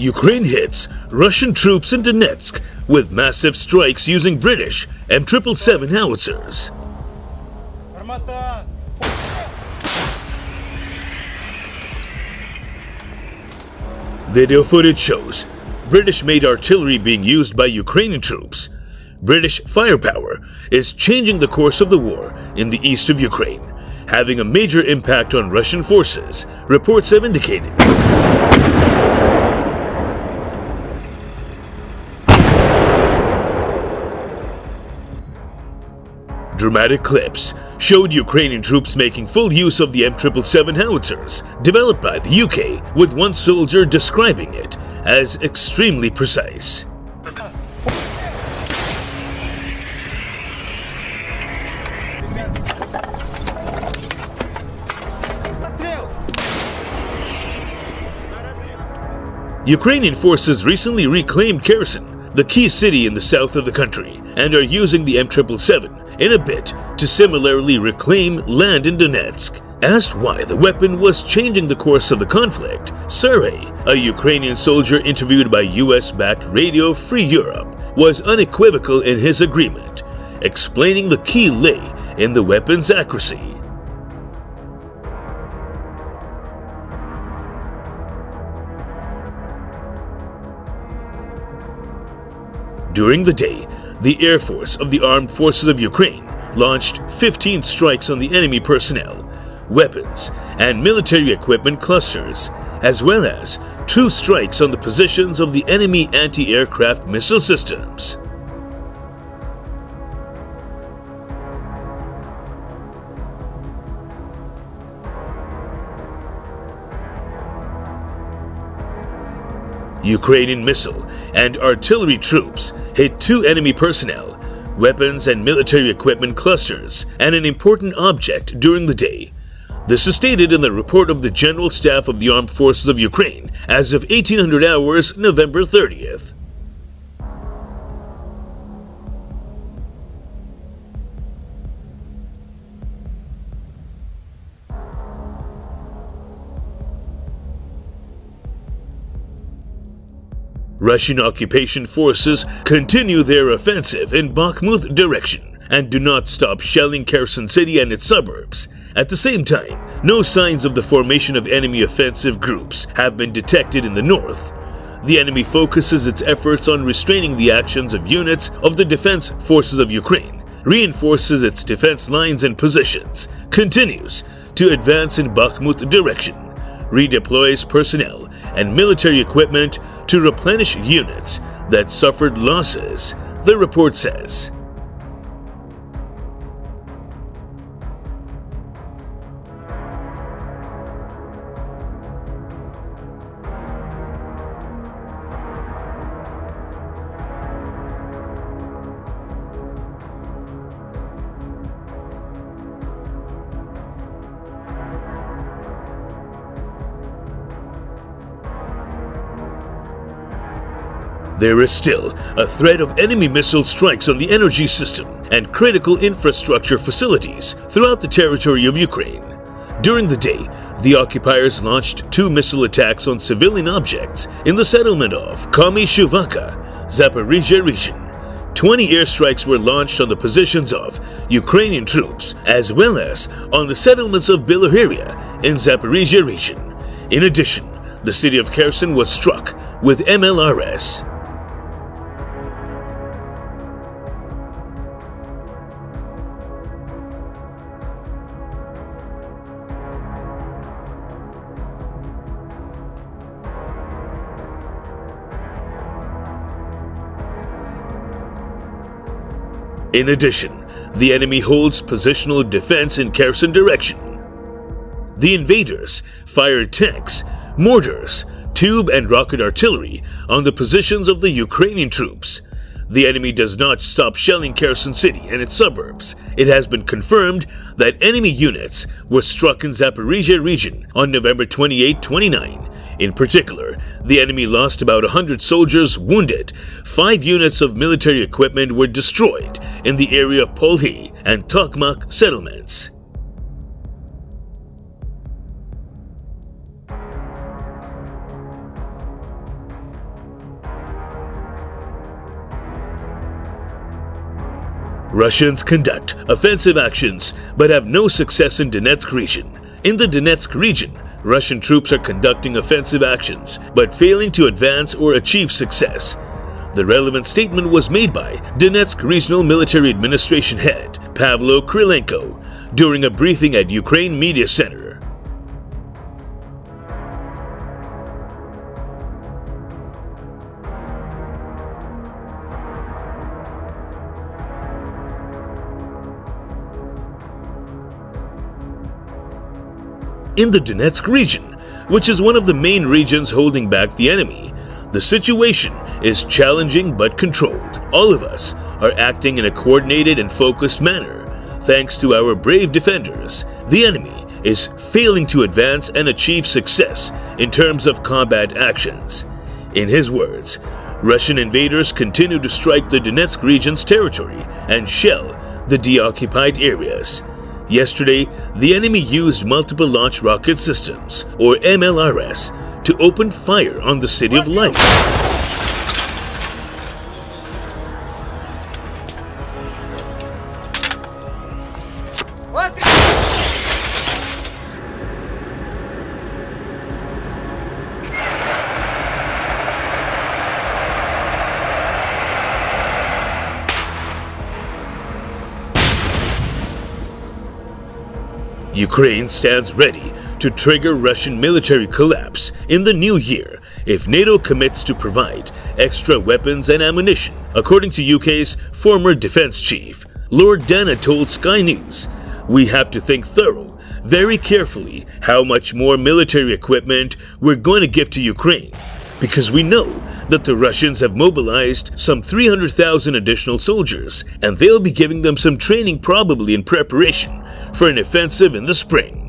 Ukraine hits Russian troops in Donetsk with massive strikes using British M777 Howitzers. Video footage shows British-made artillery being used by Ukrainian troops. British firepower is changing the course of the war in the east of Ukraine, having a major impact on Russian forces, reports have indicated. Dramatic clips showed Ukrainian troops making full use of the M777 Howitzers, developed by the UK, with one soldier describing it as extremely precise. Ukrainian forces recently reclaimed Kherson, the key city in the south of the country, and are using the M777 in a bid to similarly reclaim land in Donetsk. Asked why the weapon was changing the course of the conflict, Serhiy, a Ukrainian soldier interviewed by US-backed Radio Free Europe, was unequivocal in his agreement, explaining the key lay in the weapon's accuracy. During the day, the Air Force of the Armed Forces of Ukraine launched 15 strikes on the enemy personnel, weapons, and military equipment clusters, as well as 2 strikes on the positions of the enemy anti-aircraft missile systems. Ukrainian missile and artillery troops hit 2 enemy personnel, weapons and military equipment clusters, and an important object during the day. This is stated in the report of the General Staff of the Armed Forces of Ukraine as of 1800 hours, November 30th. Russian occupation forces continue their offensive in Bakhmut direction and do not stop shelling Kherson city and its suburbs. At the same time, no signs of the formation of enemy offensive groups have been detected in the north. The enemy focuses its efforts on restraining the actions of units of the Defense Forces of Ukraine, reinforces its defense lines and positions, continues to advance in Bakhmut direction, redeploys personnel and military equipment to replenish units that suffered losses, the report says. There is still a threat of enemy missile strikes on the energy system and critical infrastructure facilities throughout the territory of Ukraine. During the day, the occupiers launched 2 missile attacks on civilian objects in the settlement of Kamyshuvaka, Zaporizhia region. 20 airstrikes were launched on the positions of Ukrainian troops, as well as on the settlements of Beloheria in Zaporizhia region. In addition, the city of Kherson was struck with MLRS. In addition, the enemy holds positional defense in Kherson direction. The invaders fired tanks, mortars, tube and rocket artillery on the positions of the Ukrainian troops. The enemy does not stop shelling Kherson city and its suburbs. It has been confirmed that enemy units were struck in Zaporizhia region on November 28-29. In particular, the enemy lost about 100 soldiers wounded. 5 units of military equipment were destroyed in the area of Polhi and Tokmak settlements. Russians conduct offensive actions but have no success in Donetsk region. In the Donetsk region, Russian troops are conducting offensive actions but failing to advance or achieve success. The relevant statement was made by Donetsk Regional Military Administration head Pavlo Krylenko during a briefing at Ukraine Media Center. In the Donetsk region, which is one of the main regions holding back the enemy, the situation is challenging but controlled. All of us are acting in a coordinated and focused manner. Thanks to our brave defenders, the enemy is failing to advance and achieve success in terms of combat actions. In his words, Russian invaders continue to strike the Donetsk region's territory and shell the deoccupied areas. Yesterday, the enemy used multiple launch rocket systems, or MLRS, to open fire on the city of Lviv. Ukraine stands ready to trigger Russian military collapse in the new year if NATO commits to provide extra weapons and ammunition, according to UK's former defense chief. Lord Dana told Sky News, "We have to think thorough, very carefully, how much more military equipment we're going to give to Ukraine, because we know that the Russians have mobilized some 300,000 additional soldiers, and they'll be giving them some training probably in preparation for an offensive in the spring."